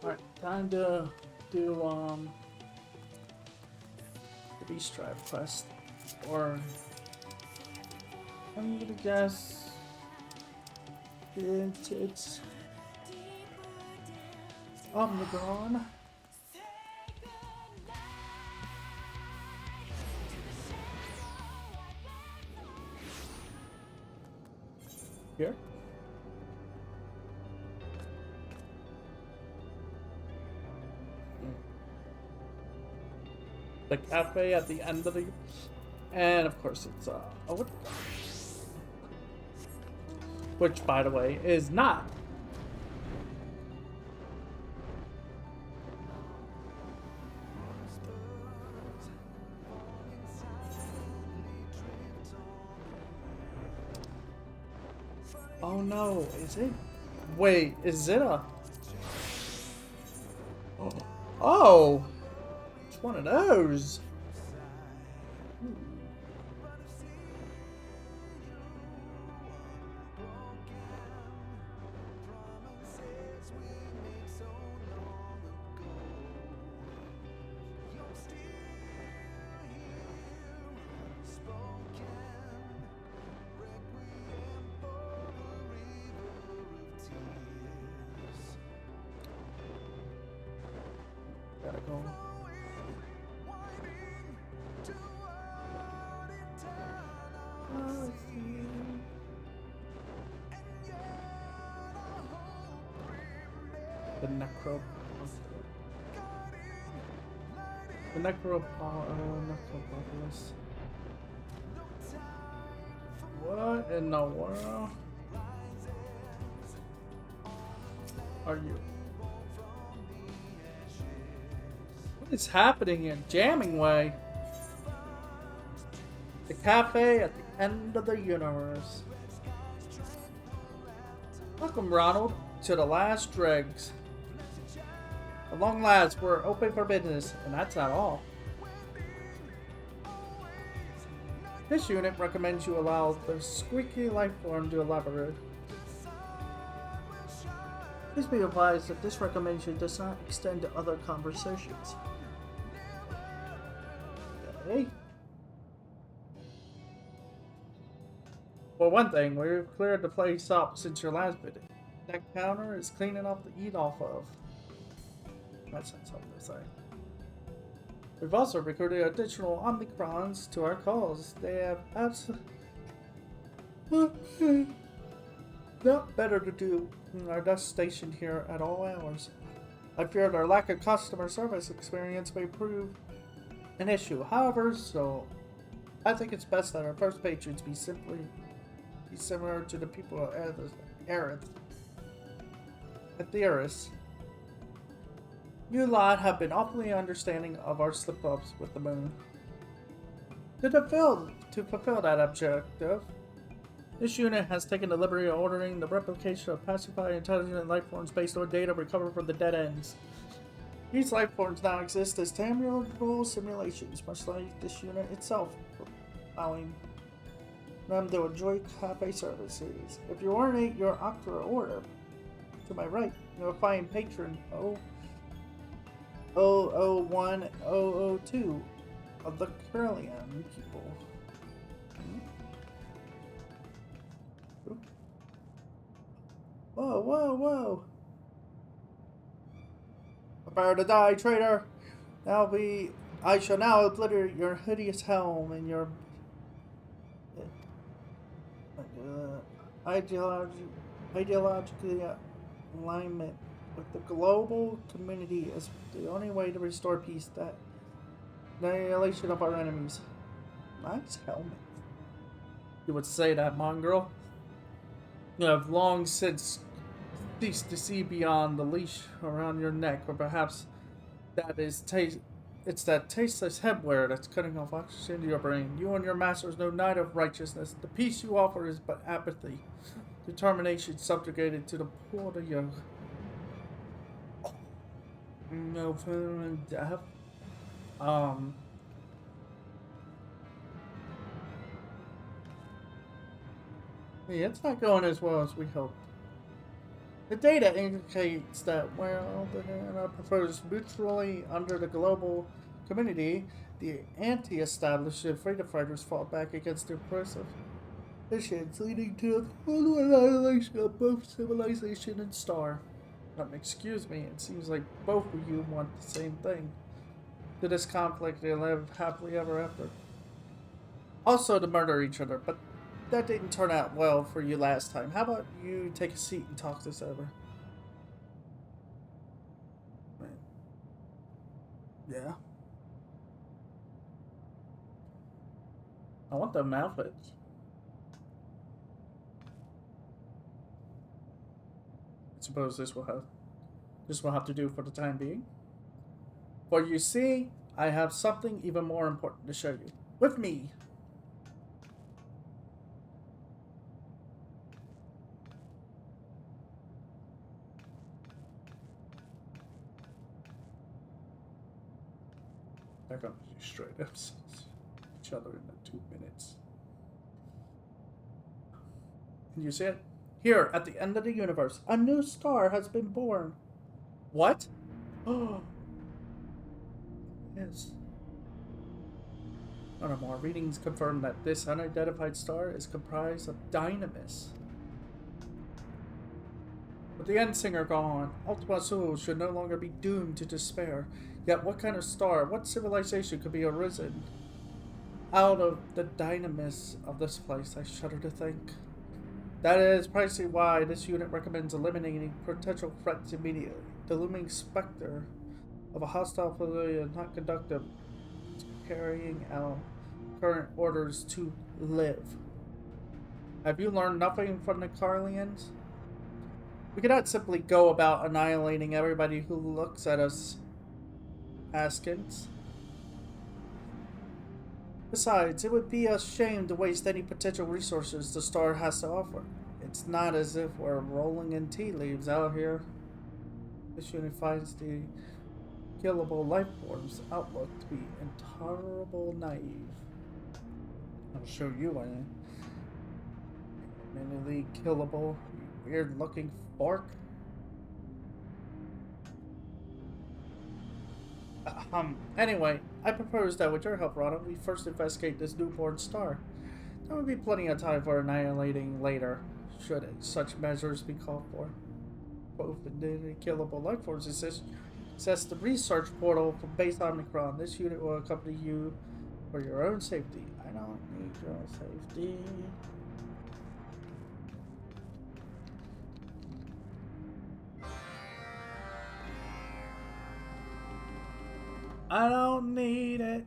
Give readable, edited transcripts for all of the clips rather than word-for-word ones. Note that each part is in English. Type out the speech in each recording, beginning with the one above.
Alright, time to do the Beast Tribe quest. Or I'm gonna guess it's Omnigron. Here. The cafe at the end of the, and of course it's what, which by the way is not. Oh no, is it? Wait, is it a? Oh, it's one of those. Gotta go. The necropolis. What in the world are you? What is happening in Jamming Way? The cafe at the end of the universe. Welcome, Ronald, to the last dregs. At long last, we're open for business, and that's not all. This unit recommends you allow the squeaky life form to elaborate. Please be advised that this recommendation does not extend to other conversations. Okay. For one thing, we've cleared the place up since your last visit. That counter is clean enough to eat off of. That's not something to say. We've also recruited additional Omnicrons to our cause. They have absolutely not better to do and are thus stationed here at all hours. I fear their lack of customer service experience may prove an issue. However, so I think it's best that our first patrons be similar to the people of Aerith. Aetheris. You lot have been awfully understanding of our slip-ups with the moon. To fulfill that objective, this unit has taken the liberty of ordering the replication of pacified intelligent life forms based on data recovered from the dead ends. These life forms now exist as tangible simulations, much like this unit itself, allowing them to enjoy cafe services. If you ornate your Octra order, to my right, you'll find patron 001002 of the Curlian people. Whoa, whoa, whoa! Prepare to die, traitor! I shall now obliterate your hideous helm and your ideologically alignment with the global community is the only way to restore peace. That annihilation of our enemies. Nice helmet. You would say that, mongrel. You have long since ceased to see beyond the leash around your neck, or perhaps it's that tasteless headwear that's cutting off oxygen to your brain. You and your masters know neither of righteousness. The peace you offer is but apathy. Determination subjugated to the poor of yoke. No permanent death. Yeah, it's not going as well as we hoped. The data indicates that while the proposed mutually under the global community, the anti-establishment freedom fighters fought back against the oppressive missions, leading to the total annihilation of both civilization and star. Excuse me, it seems like both of you want the same thing. To this conflict, they live happily ever after. Also to murder each other, but that didn't turn out well for you last time. How about you take a seat and talk this over? Yeah. I want them outfits. I suppose this will have to do for the time being. For you see, I have something even more important to show you. With me. They're gonna do straight up each other in the 2 minutes. And you see it? Here, at the end of the universe, a new star has been born. What? Oh. Yes. Furthermore, readings confirm that this unidentified star is comprised of dynamis. With the end singer gone, Ultima Thule should no longer be doomed to despair. Yet what kind of star, what civilization could be arisen out of the dynamis of this place? I shudder to think. That is precisely why this unit recommends eliminating potential threats immediately. The looming specter of a hostile pavilion not conductive, carrying out current orders to live. Have you learned nothing from the Carlians? We cannot simply go about annihilating everybody who looks at us askance. Besides, it would be a shame to waste any potential resources the star has to offer. It's not as if we're rolling in tea leaves out here. This unit finds the killable life forms outlook to be intolerable naive. I'll show you I am. Minimally killable, weird looking fork. Anyway, I propose that with your help, Rana, we first investigate this newborn star. There will be plenty of time for annihilating later, should such measures be called for. Both the killable life forms access the research portal from base Omicron. This unit will accompany you for your own safety. I don't need your safety. I don't need it.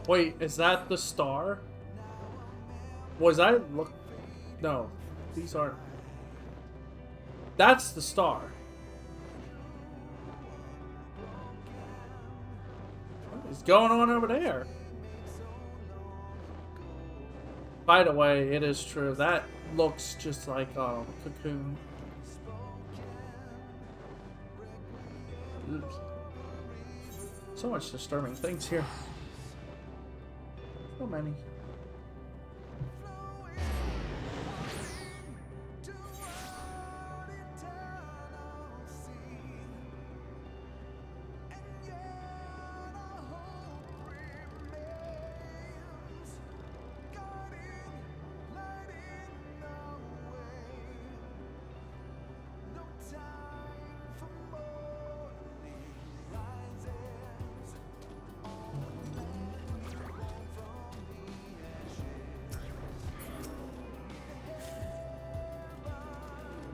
Wait, is that the star? Was I look? No, these aren't. That's the star. What is going on over there? By the way, it is true. That looks just like a cocoon. Oops. So much disturbing things here. So many.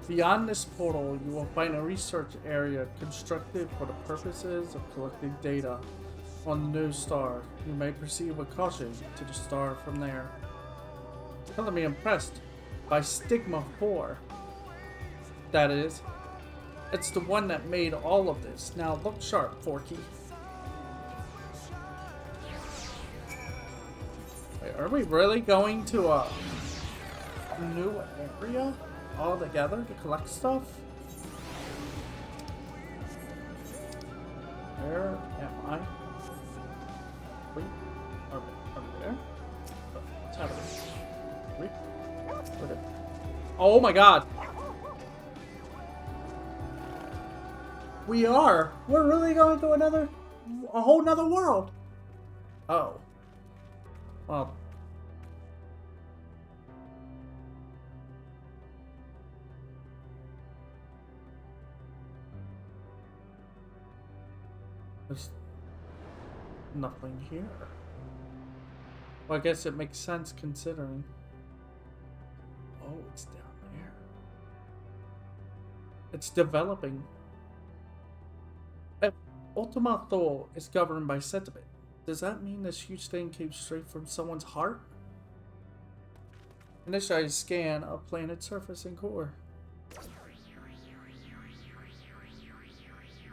Beyond this portal, you will find a research area constructed for the purposes of collecting data on the new star. You may proceed with caution to the star from there. Telling me impressed by Stigma 4. That is. It's the one that made all of this. Now look sharp, Forky. Wait, are we really going to a new area altogether to collect stuff? Where am I? Wait, are we there? What's happening? Wait, okay. Oh my god! We are! We're really going to a whole nother world! Oh. Well. There's nothing here. Well, I guess it makes sense considering. Oh, it's down there. It's developing. If Ultima Thule is governed by sentiment, does that mean this huge thing came straight from someone's heart? Initialize scan of planet surface and core.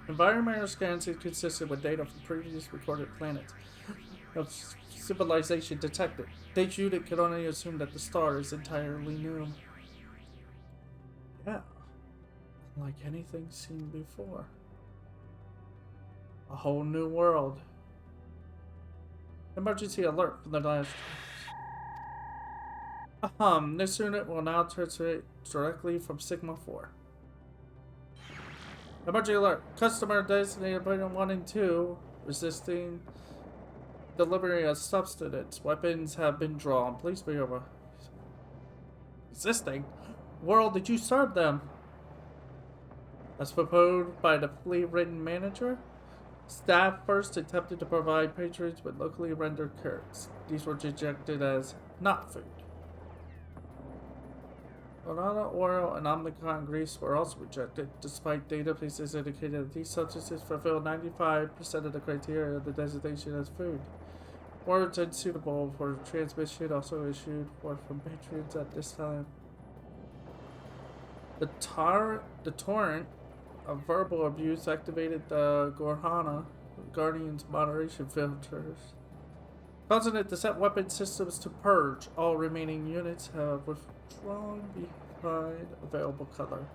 Environmental scans are consistent with data from previous recorded planets of civilization detected. Data unit can only assume that the star is entirely new. Yeah, like anything seen before. A whole new world. Emergency alert from the last. This unit will now translate directly from Sigma 4. Emergency alert. Customer designated by 1 and 2 resisting delivery of substance. Weapons have been drawn. Please be over. Resisting? World, did you serve them? As proposed by the fleet-ridden manager, staff first attempted to provide patrons with locally rendered carrots. These were rejected as not food. Banana oil and omnicon grease were also rejected, despite databases indicating that these substances fulfill 95% of the criteria of the designation as food. Words unsuitable for transmission also issued were from patrons at this time. The torrent of verbal abuse activated the Gorhana Guardian's moderation filters, causing it to set weapon systems to purge. All remaining units have withdrawn behind available color.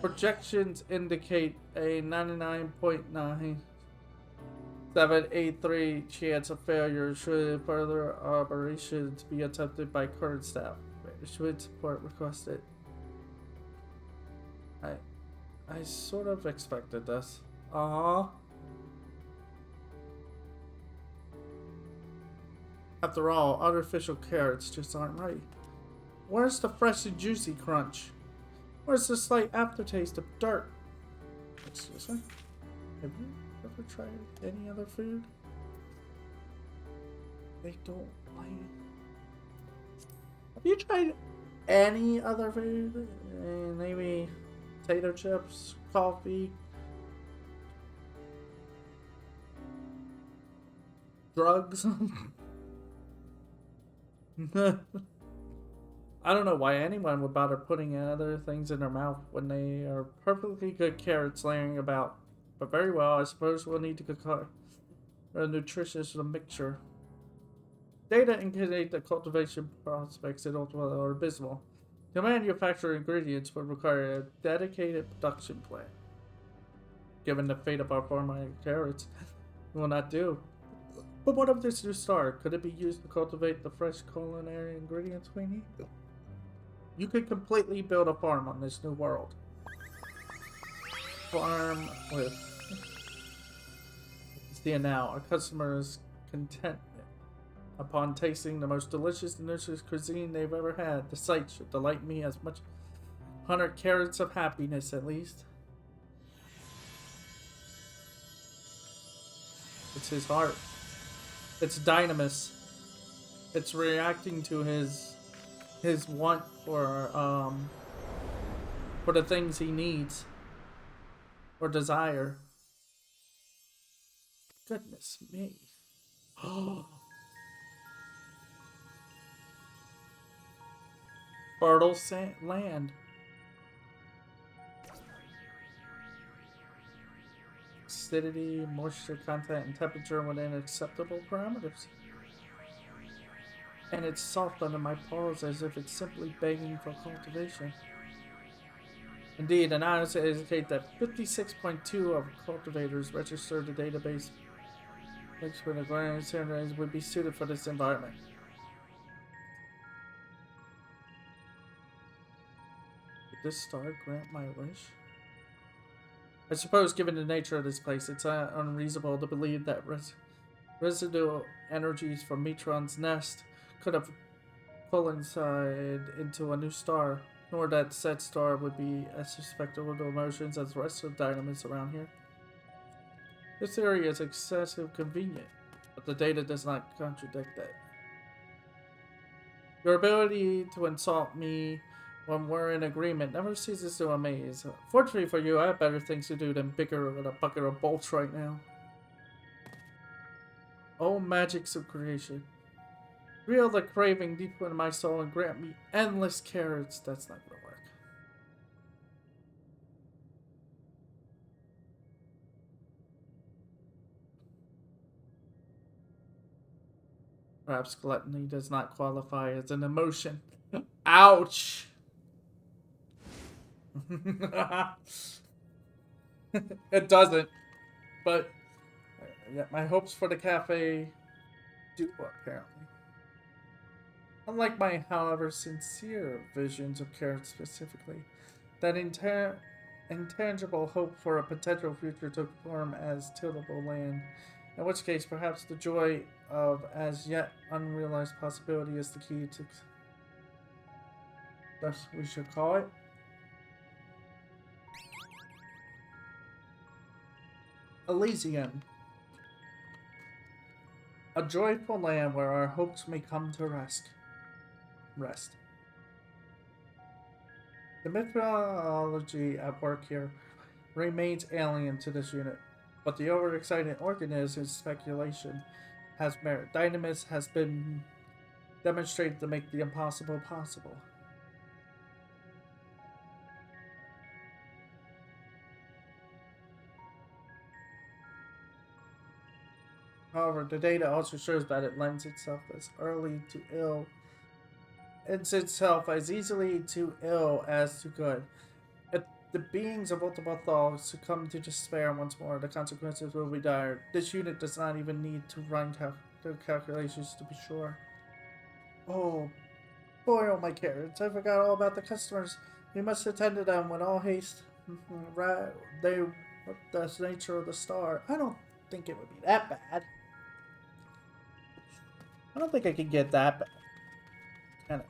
Projections indicate a 99.9783 chance of failure should further operations be attempted by current staff. Management support requested. I sort of expected this. After all, artificial carrots just aren't right. Where's the fresh and juicy crunch? Where's the slight aftertaste of dirt? Excuse me? Have you ever tried any other food? They don't like. Have you tried any other food? Maybe potato chips, coffee, drugs? I don't know why anyone would bother putting other things in their mouth when they are perfectly good carrots laying about. But very well, I suppose we'll need to concoct a nutritious mixture. Data indicate that cultivation prospects in Ultima are abysmal. To manufacture ingredients would require a dedicated production plant. Given the fate of our farming carrots, it will not do. But what of this new star? Could it be used to cultivate the fresh culinary ingredients we need? You could completely build a farm on this new world. Farm with... See now, our customers' contentment upon tasting the most delicious cuisine they've ever had. The sight should delight me as much. 100 carrots of happiness, at least. It's his heart. It's dynamis. It's reacting to his want for the things he needs or desire. Goodness me. fertile land. Acidity, moisture content, and temperature within acceptable parameters. And it's soft under my paws as if it's simply begging for cultivation. Indeed, analysis indicate that 56.2 of cultivators registered the database mixed with the ground standards would be suited for this environment. Did this star grant my wish? I suppose, given the nature of this place, it's unreasonable to believe that residual energies from Metron's nest could have coincided into a new star, nor that said star would be as susceptible to emotions as the rest of the dynamics around here. This theory is excessively convenient, but the data does not contradict it. Your ability to insult me when we're in agreement never ceases to amaze. Fortunately for you, I have better things to do than bicker with a bucket of bolts right now. Oh, magics of creation. Reel the craving deep into my soul and grant me endless carrots. That's not gonna work. Perhaps gluttony does not qualify as an emotion. Ouch! It doesn't. But yeah, my hopes for the cafe do, apparently. Unlike my, however, sincere visions of carrots specifically, that intangible hope for a potential future took form as tillable land, in which case perhaps the joy of as yet unrealized possibility is the key to... Thus we should call it. Elysium. A joyful land where our hopes may come to rest. The mythology at work here remains alien to this unit, but the overexcited organism's speculation has merit. Dynamis has been demonstrated to make the impossible possible. However, the data also shows that it lends itself as early to ill. It's itself as easily to ill as to good. If the beings of multiple thoughts succumb to despair once more, the consequences will be dire. This unit does not even need to run calculations to be sure. Oh, boy, oh my carrots. I forgot all about the customers. We must attend to them with all haste. Right, that's the nature of the star. I don't think it would be that bad. I don't think I can get that bad. Can it?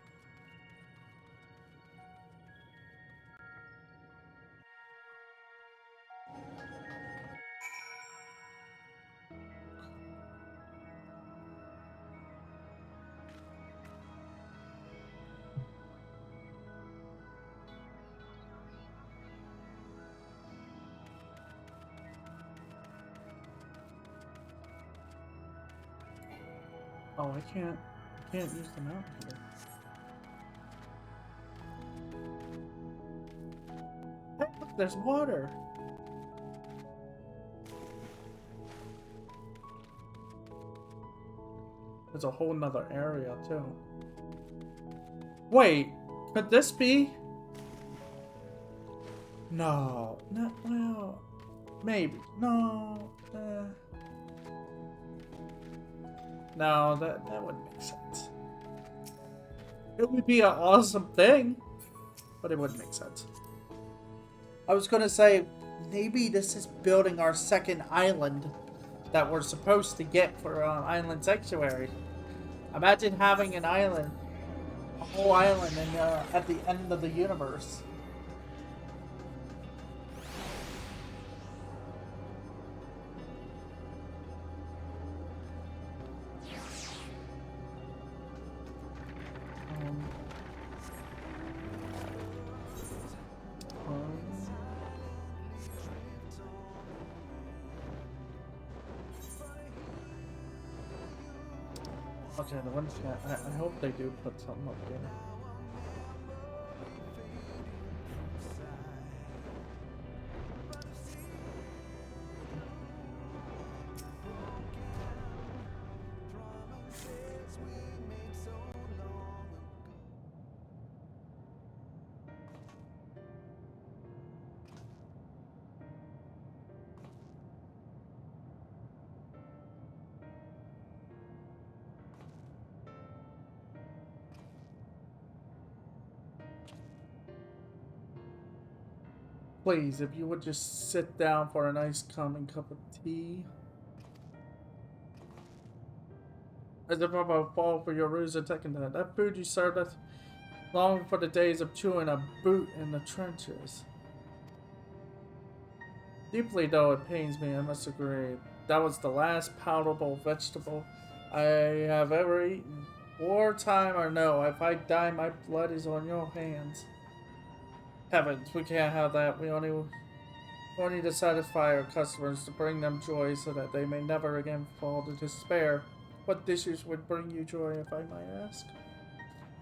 Oh, I can't use the mount here. Hey, look, there's water. There's a whole nother area too. Wait, could this be? No, not well. Maybe no. No, that wouldn't make sense. It would be an awesome thing, but it wouldn't make sense. I was gonna say, maybe this is building our second island that we're supposed to get for Island Sanctuary. Imagine having an island, a whole island, at the end of the universe. Okay, the ones I hope they do put something up there. Please, if you would just sit down for a nice calming cup of tea. As if I'm a fall for your ruse and taking that. That food you served us long for the days of chewing a boot in the trenches. Deeply though it pains me, I must agree. That was the last palatable vegetable I have ever eaten. Wartime or no, if I die, my blood is on your hands. Heavens, we can't have that. We only to satisfy our customers, to bring them joy so that they may never again fall to despair. What dishes would bring you joy, if I might ask?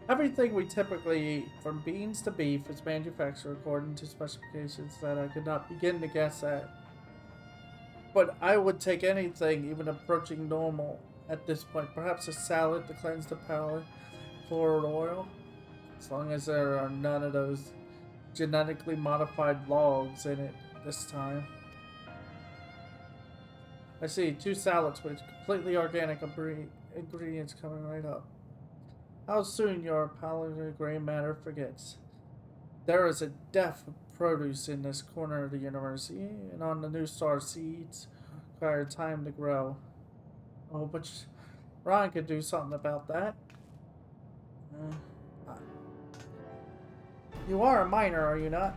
Everything we typically eat, from beans to beef, is manufactured according to specifications that I could not begin to guess at. But I would take anything, even approaching normal, at this point. Perhaps a salad to cleanse the palate, for oil, as long as there are none of those genetically modified logs in it this time. I see 2 salads with completely organic ingredients coming right up. How soon your palate of gray matter forgets. There is a dearth of produce in this corner of the universe, and on the new star seeds require time to grow. Oh, but Ron could do something about that. You are a miner, are you not?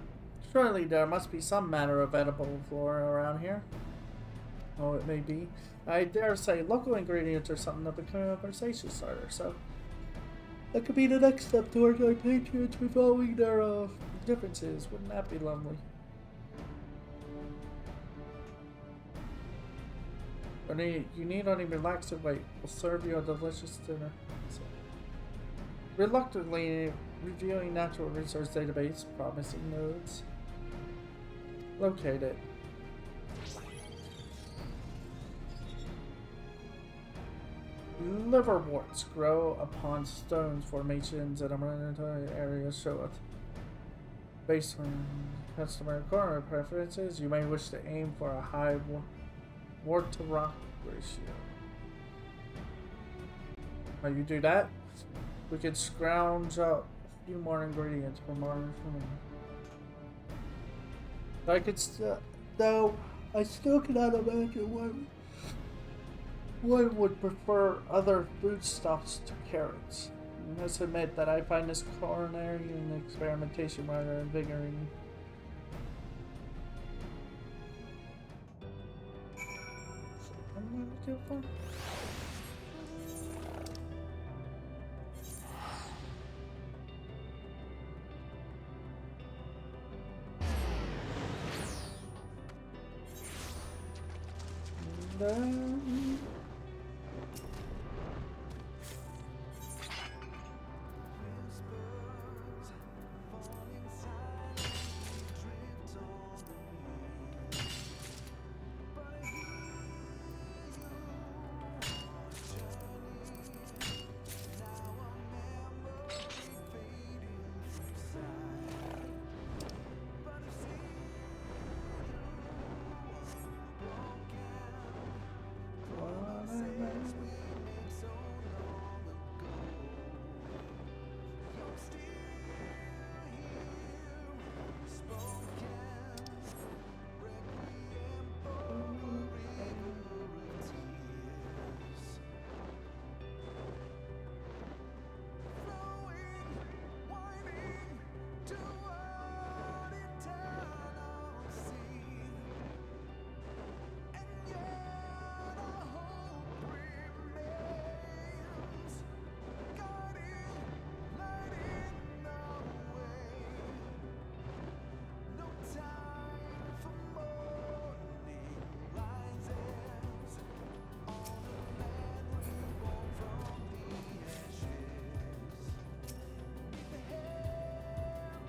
Surely there must be some manner of edible flora around here. Oh, it may be. I dare say local ingredients are something of a conversation starter, so that could be the next step towards our patriots resolving their differences. Wouldn't that be lovely? You need only relax and wait. We'll serve you a delicious dinner. So, reluctantly reviewing natural resource database, promising nodes. Locate it. Liverworts grow upon stones formations in a monitored area showeth. Based on customer corner preferences, you may wish to aim for a high wart to rock ratio. When you do that, we can scrounge up a few more ingredients for more information. I could though I still cannot imagine one would prefer other foodstuffs to carrots. I must admit that I find this culinary and experimentation rather invigorating.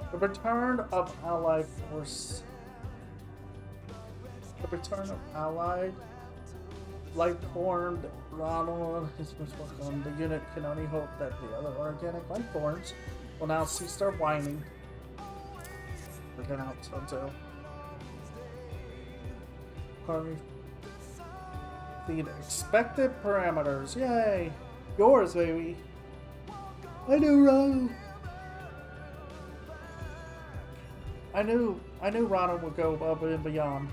The return of Allied force. The return of Allied life-formed Ronald is welcome. The unit can only hope that the other organic life forms will now cease their whining. Looking out until the expected parameters. Yay! Yours, baby. I do, Ronald. I knew Ronald would go above and beyond.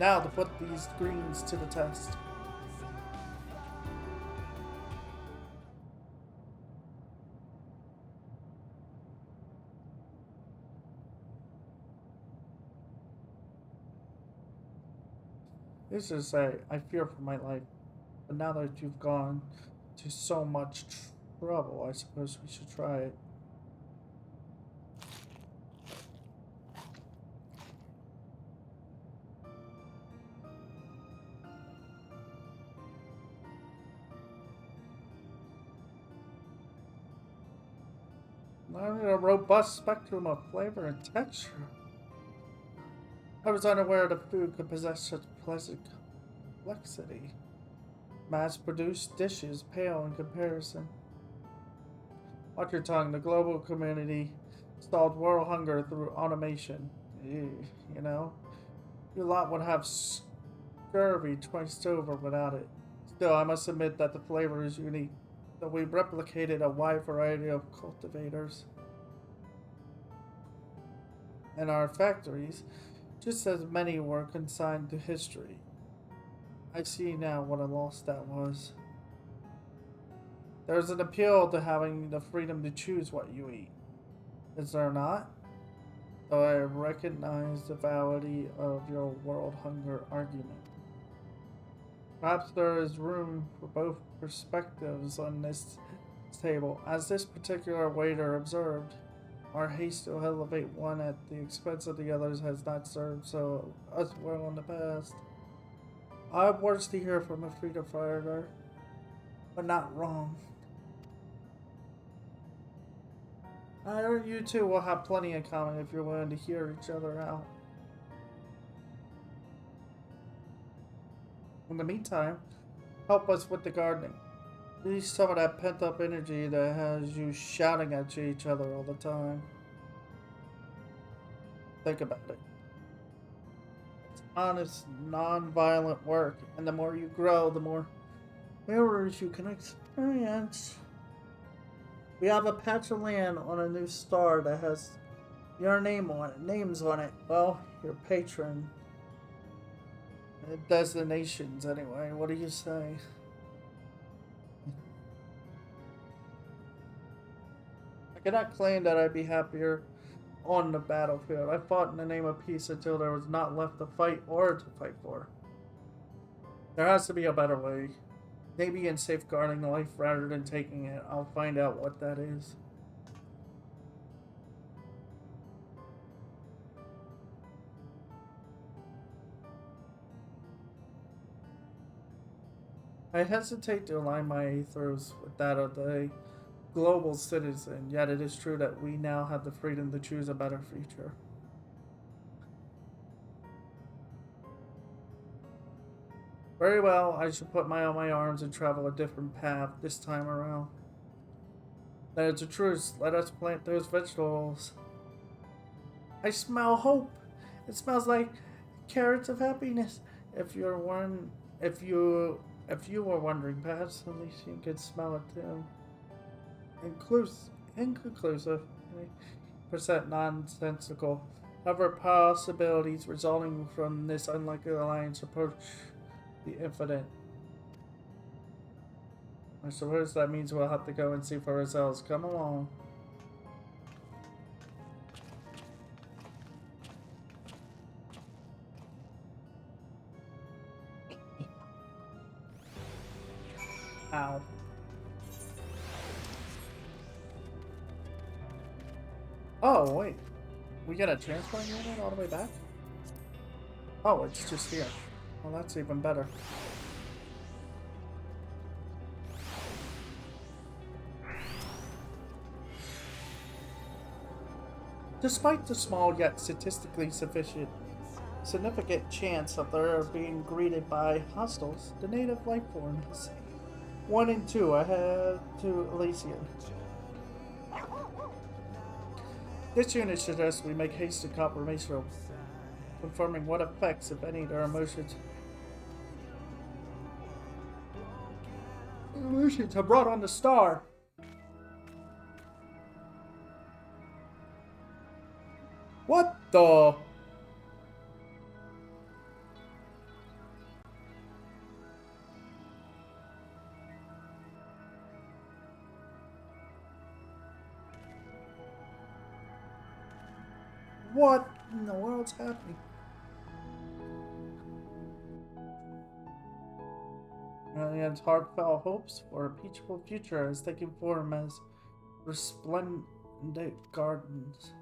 Now to put these greens to the test. This is say I fear for my life, but now that you've gone to so much trouble, I suppose we should try it. A robust spectrum of flavor and texture. I was unaware the food could possess such pleasant complexity. Mass-produced dishes pale in comparison. Watch your tongue. The global community stalled world hunger through automation. You know, your lot would have scurvy twice over without it. Still, I must admit that the flavor is unique, though we replicated a wide variety of cultivators in our factories, just as many were consigned to history. I see now what a loss that was. There's an appeal to having the freedom to choose what you eat. Is there not? Though I recognize the validity of your world hunger argument. Perhaps there is room for both perspectives on this table. As this particular waiter observed, our haste to elevate one at the expense of the others has not served so us well in the past. I have words to hear from a freedom fighter, but not wrong. I know you two will have plenty in common if you're willing to hear each other out. In the meantime, help us with the gardening. Release some of that pent-up energy that has you shouting at each other all the time. Think about it. It's honest, non-violent work, and the more you grow, the more errors you can experience. We have a patch of land on a new star that has your names on it. Well, your patron. Designations, anyway. What do you say? I cannot claim that I'd be happier on the battlefield. I fought in the name of peace until there was not left to fight or to fight for. There has to be a better way. Maybe in safeguarding life rather than taking it. I'll find out what that is. I hesitate to align my ethos with that of the global citizen, yet it is true that we now have the freedom to choose a better future. Very well, I shall put on my arms and travel a different path this time around. Then it's a truce. Let us plant those vegetables. I smell hope. It smells like carrots of happiness. If you were wondering, perhaps at least you could smell it too. Inconclusive, percent nonsensical. However, possibilities resulting from this unlikely alliance approach the infinite. I suppose that means we'll have to go and see for ourselves. Come along. Ow. Oh, wait. We got a transport unit all the way back? Oh, it's just here. Well, that's even better. Despite the small yet statistically significant chance of their being greeted by hostiles, the native life forms 1 and 2 ahead to Elysian. This unit suggests we make hasty confirmation, confirming what effects, if any, their emotions have brought on the star. What the? What in the world's happening? Alien's heartfelt hopes for a peaceful future has taken form as resplendent gardens.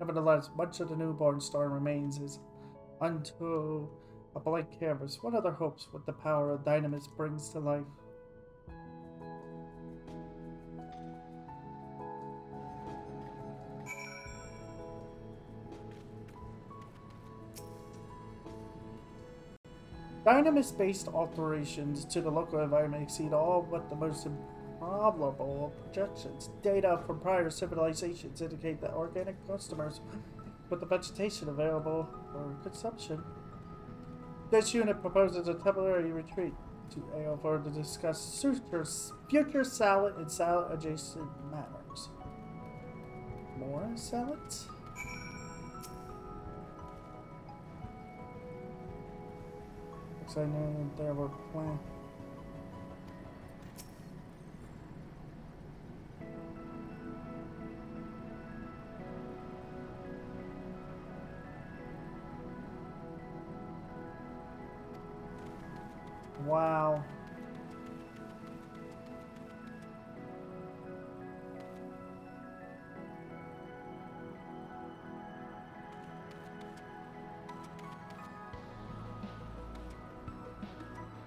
Nevertheless, much of the newborn star remains as unto a blank canvas. What other hopes would the power of Dynamis brings to life? Dynamis-based alterations to the local environment exceed all but the most improbable projections. Data from prior civilizations indicate that organic customers with the vegetation available for consumption. This unit proposes a temporary retreat to AO4 to discuss future salad and salad-adjacent matters. More salads? Looks like I knew there were plans. Wow.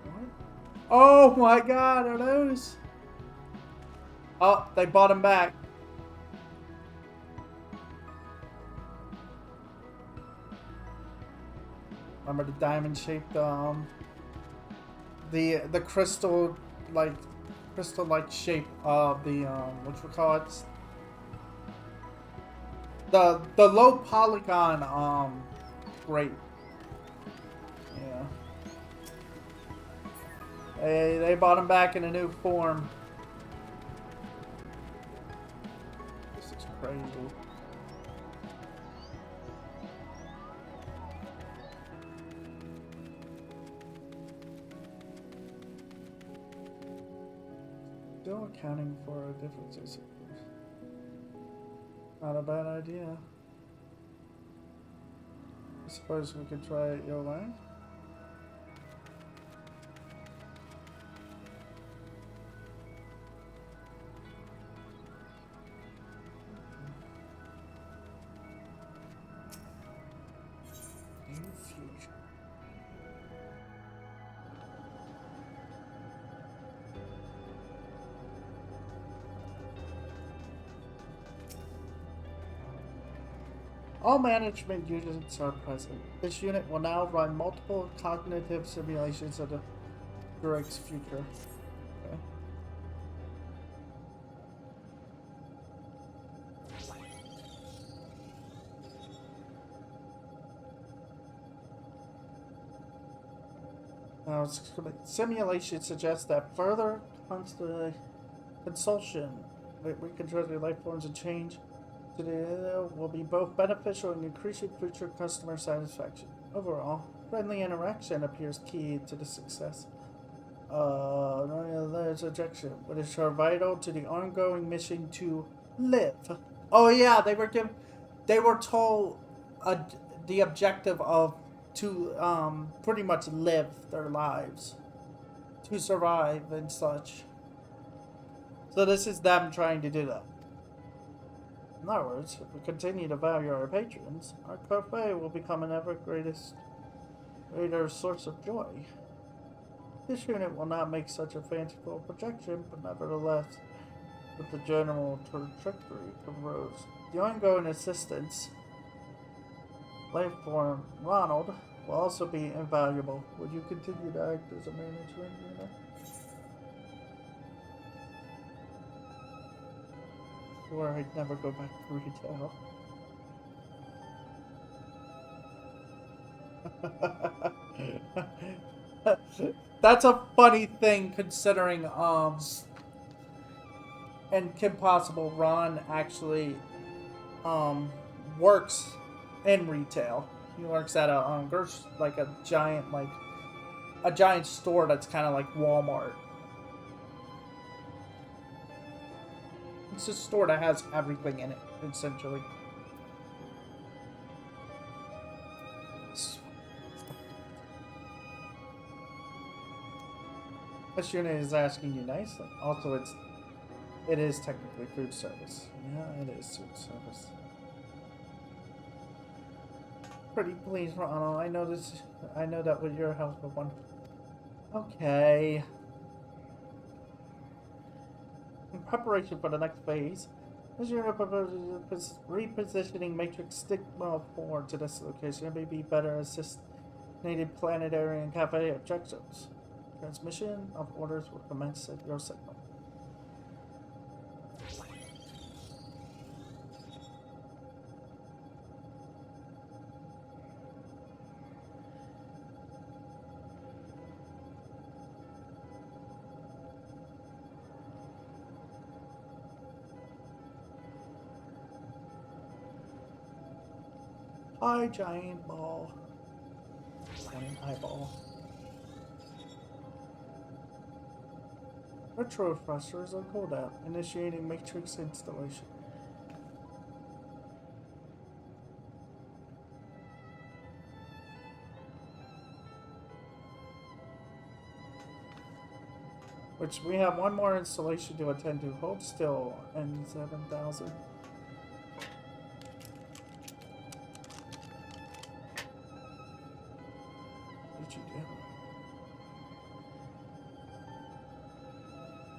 What? Oh my god, are those? Oh, they bought him back. Remember the diamond-shaped, the crystal like shape of the what you call it, the low polygon grape. Yeah, they bought him back in a new form. This is crazy. Still accounting for differences. Not a bad idea. I suppose we could try it your way. New future. All management units are present. This unit will now run multiple cognitive simulations of the Drake's future. Okay. Now, simulation suggests that further consultation with reconstructed life forms and change today will be both beneficial and increasing future customer satisfaction. Overall, friendly interaction appears key to the success. There's objection, but it's vital to the ongoing mission to live. Oh yeah, they were told the objective of to pretty much live their lives, to survive and such. So this is them trying to do that. In other words, if we continue to value our patrons, our cafe will become an ever greater source of joy. This unit will not make such a fanciful projection, but nevertheless, with the general trajectory of Rose, the ongoing assistance life form Ronald will also be invaluable. Would you continue to act as a management unit? Or I'd never go back to retail. That's a funny thing considering and Kim Possible Ron actually um, works in retail. He works at a like a giant store that's kind of like Walmart. It's a store that has everything in it, essentially. This unit is asking you nicely. Also, it is technically food service. Yeah, it is food service. Pretty please, Ronald. I know that with your help with one. Okay. In preparation for the next phase, this unit proposes repositioning Matrix Stigma 4 to this location. It may be better assist needed planetary and cafe objectives. Transmission of orders will commence at your signal. Hi, giant ball. Giant eyeball. Retro thrusters are cooled out. Initiating matrix installation. Which we have one more installation to attend to. Hold still. And 7,000. What did you do?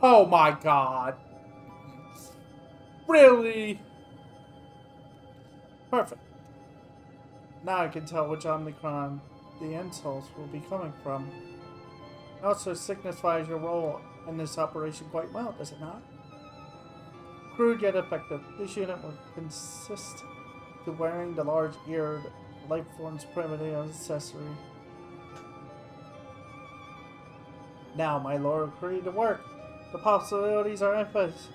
Oh my god. Really? Perfect. Now I can tell which Omicron the insults will be coming from. It also signifies your role in this operation quite well, does it not? Crude yet effective. This unit will consist of wearing the large-eared Lifeform's primitive accessory. Now, my lord, hurry to work. The possibilities are endless,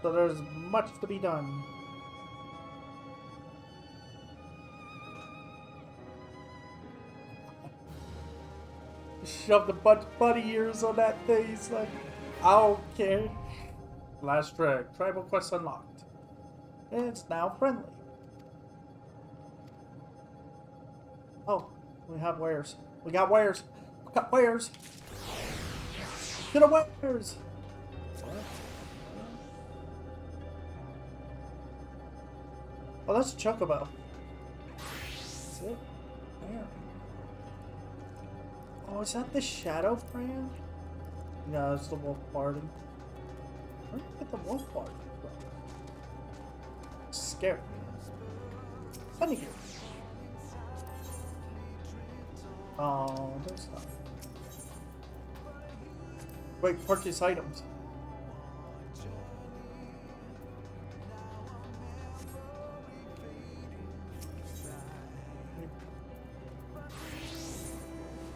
so there's much to be done. Shove the bunny ears on that face, like, I don't care. Last drag, tribal quest unlocked. It's now friendly. Oh, we have wares. We got wares. We got wares. Get the wares. Oh, that's a chocobo. That's it. There. Oh, is that the Shadow brand? No, it's the wolf party. Where did I get the wolf party from? Scared. Funny here. Oh, there's not. Wait, purchase items.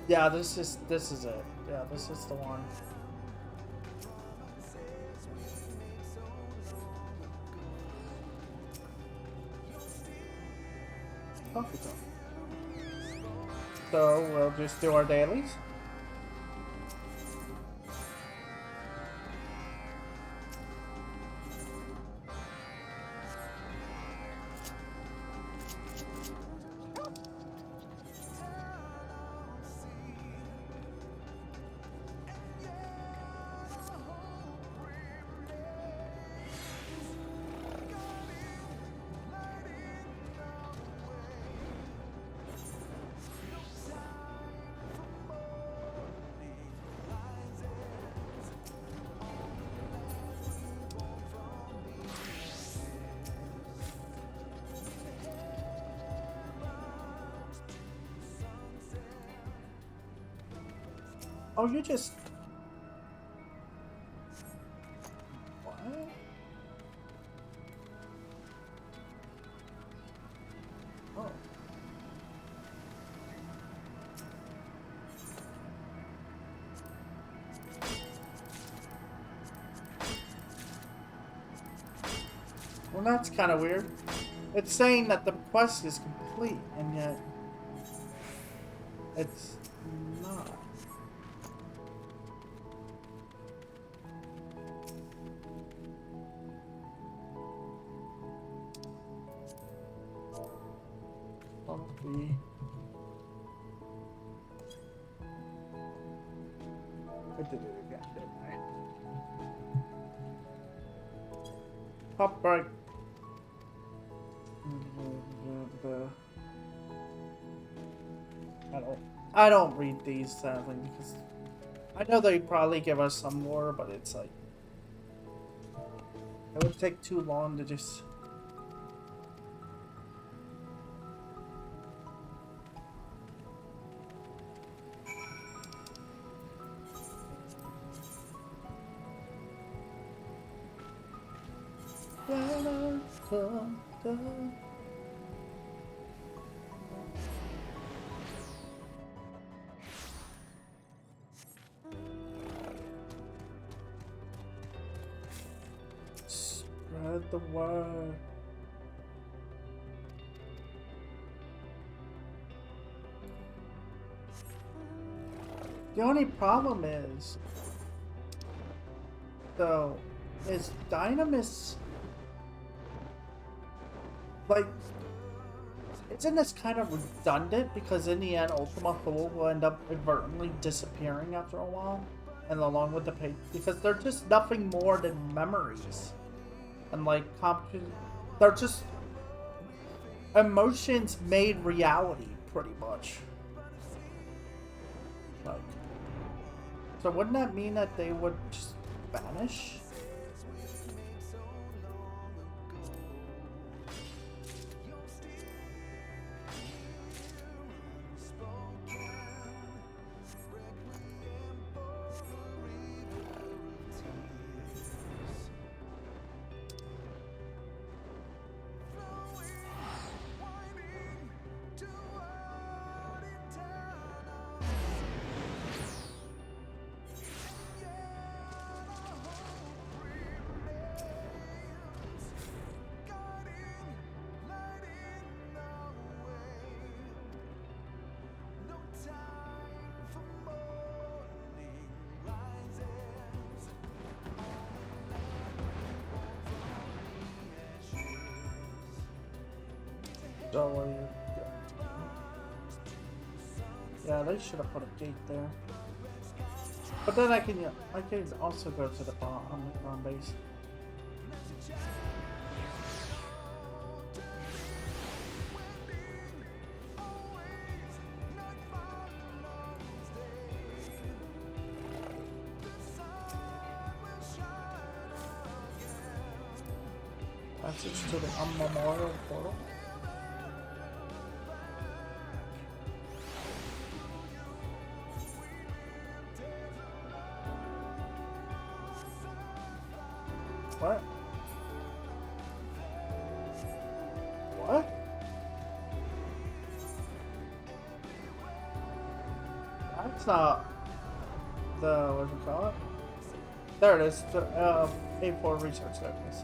Yeah, this is it. Yeah, this is the one. Coffee talk. So we'll just do our dailies. Oh, you just... What? Oh. Well, that's kind of weird. It's saying that the quest is complete, and yet it's not. Probably. I did it again, didn't I? Pop break. I don't read these sadly because I know they probably give us some more, but it's like it would take too long to just. Spread the word. The only problem is, though, is Dynamis, like, isn't this kind of redundant because in the end Ultima Thule will end up inadvertently disappearing after a while, and along with the page, because they're just nothing more than memories, and like they're just emotions made reality, pretty much. Like, so wouldn't that mean that they would just vanish? Yeah, they should have put a gate there. But then I can also go to the bomb base. Passage to the Memorial Portal. What? What? That's not the, what do you call it? There it is, the A4 research database.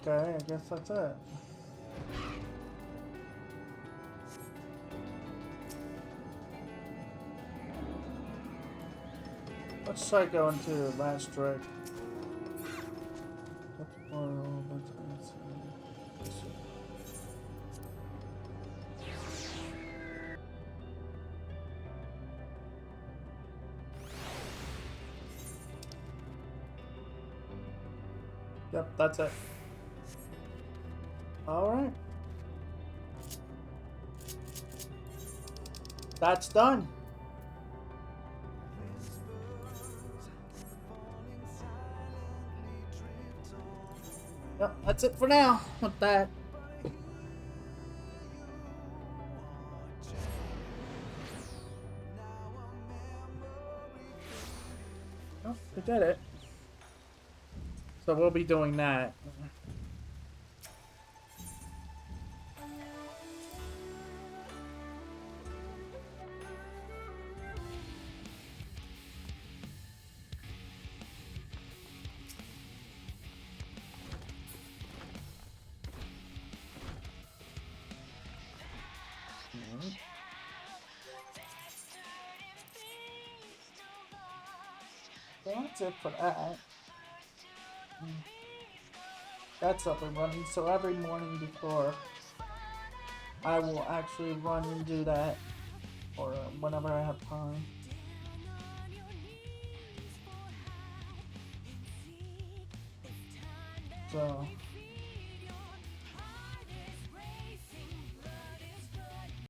Okay, I guess that's it. Let's try going to last drag. Yep, that's it. Alright. That's done. Yep, that's it for now with that. Oh, we did it. So we'll be doing that. So that's it for that. That's up and running. So every morning before I will actually run and do that, or whenever I have time. So